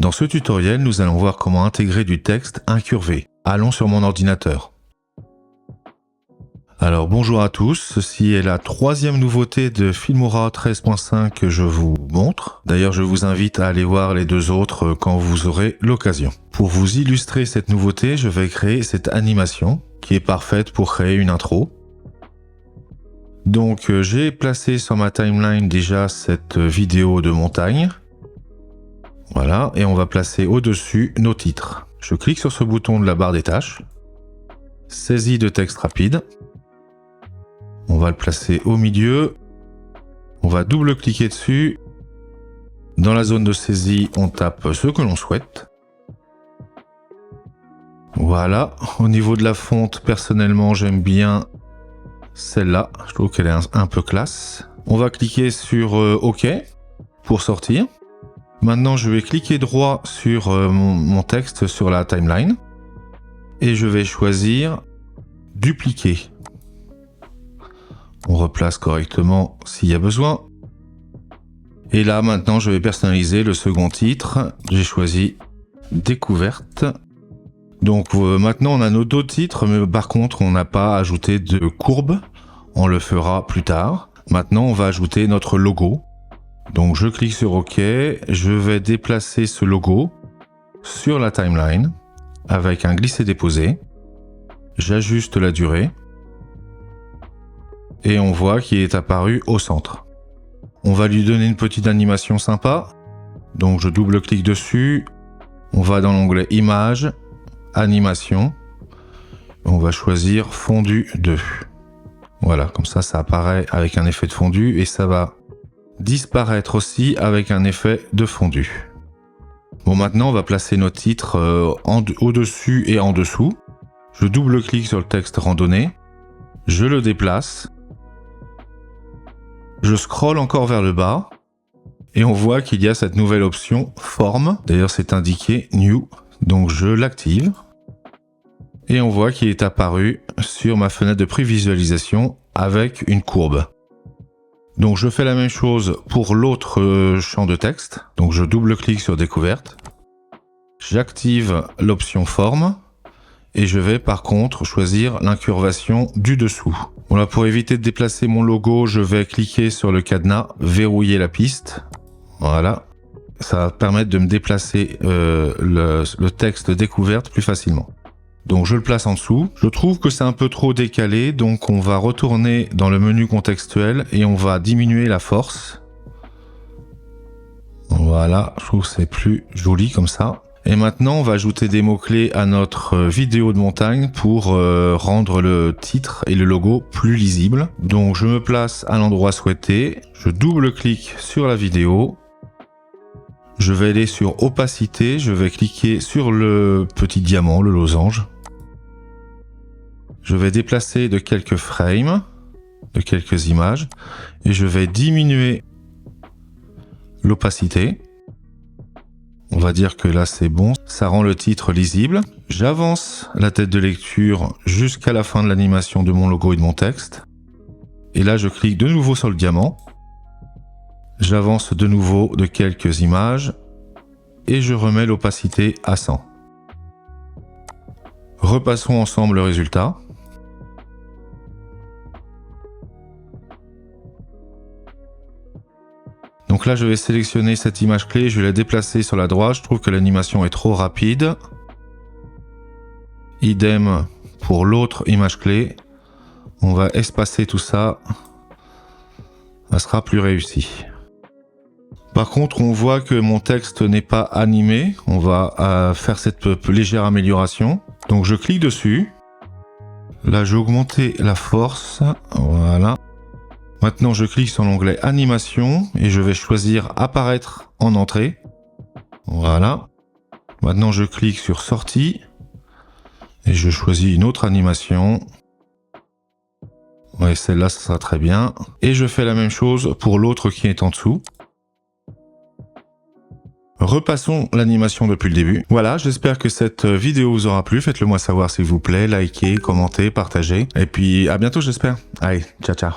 Dans ce tutoriel, nous allons voir comment intégrer du texte incurvé. Allons sur mon ordinateur. Alors bonjour à tous, ceci est la troisième nouveauté de Filmora 13.5 que je vous montre. D'ailleurs je vous invite à aller voir les deux autres quand vous aurez l'occasion. Pour vous illustrer cette nouveauté, je vais créer cette animation qui est parfaite pour créer une intro. Donc j'ai placé sur ma timeline déjà cette vidéo de montagne. Voilà, et on va placer au-dessus nos titres. Je clique sur ce bouton de la barre des tâches. Saisie de texte rapide. On va le placer au milieu. On va double-cliquer dessus. Dans la zone de saisie, on tape ce que l'on souhaite. Voilà. Au niveau de la fonte, personnellement, j'aime bien celle-là. Je trouve qu'elle est un peu classe. On va cliquer sur OK pour sortir. Maintenant, je vais cliquer droit sur mon texte sur la timeline. Et je vais choisir dupliquer. On replace correctement s'il y a besoin. Et là, maintenant, je vais personnaliser le second titre. J'ai choisi découverte. Donc maintenant, on a nos deux titres, mais par contre, on n'a pas ajouté de courbe. On le fera plus tard. Maintenant, on va ajouter notre logo. Donc je clique sur OK. Je vais déplacer ce logo sur la timeline avec un glisser-déposer. J'ajuste la durée. Et on voit qu'il est apparu au centre. On va lui donner une petite animation sympa. Donc je double-clique dessus. On va dans l'onglet Images, Animation. On va choisir Fondu 2. Voilà, comme ça apparaît avec un effet de fondu et ça va disparaître aussi avec un effet de fondu. Bon, maintenant on va placer nos titres au-dessus et en dessous. Je double-clique sur le texte randonnée. Je le déplace. Je scrolle encore vers le bas et on voit qu'il y a cette nouvelle option forme. D'ailleurs, c'est indiqué New, donc je l'active. Et on voit qu'il est apparu sur ma fenêtre de prévisualisation avec une courbe. Donc je fais la même chose pour l'autre champ de texte. Donc je double-clique sur découverte. J'active l'option forme. Et je vais par contre choisir l'incurvation du dessous. Voilà, pour éviter de déplacer mon logo, je vais cliquer sur le cadenas, verrouiller la piste. Voilà. Ça va permettre de me déplacer le texte découverte plus facilement. Donc je le place en dessous. Je trouve que c'est un peu trop décalé, donc on va retourner dans le menu contextuel et on va diminuer la force. Voilà, je trouve que c'est plus joli comme ça. Et maintenant, on va ajouter des mots-clés à notre vidéo de montagne pour rendre le titre et le logo plus lisibles. Donc, je me place à l'endroit souhaité. Je double-clique sur la vidéo. Je vais aller sur opacité. Je vais cliquer sur le petit diamant, le losange. Je vais déplacer de quelques frames, de quelques images. Et je vais diminuer l'opacité. On va dire que là c'est bon, ça rend le titre lisible. J'avance la tête de lecture jusqu'à la fin de l'animation de mon logo et de mon texte. Et là je clique de nouveau sur le diamant. J'avance de nouveau de quelques images. Et je remets l'opacité à 100. Repassons ensemble le résultat. Donc là, je vais sélectionner cette image clé, je vais la déplacer sur la droite. Je trouve que l'animation est trop rapide. Idem pour l'autre image clé. On va espacer tout ça. Ça sera plus réussi. Par contre, on voit que mon texte n'est pas animé. On va faire cette légère amélioration. Donc je clique dessus. Là, je vais augmenter la force. Voilà. Maintenant, je clique sur l'onglet Animation et je vais choisir Apparaître en entrée. Voilà. Maintenant, je clique sur Sortie et je choisis une autre animation. Ouais, celle-là, ça sera très bien. Et je fais la même chose pour l'autre qui est en dessous. Repassons l'animation depuis le début. Voilà, j'espère que cette vidéo vous aura plu. Faites-le moi savoir s'il vous plaît. Likez, commentez, partagez. Et puis à bientôt, j'espère. Allez, ciao, ciao.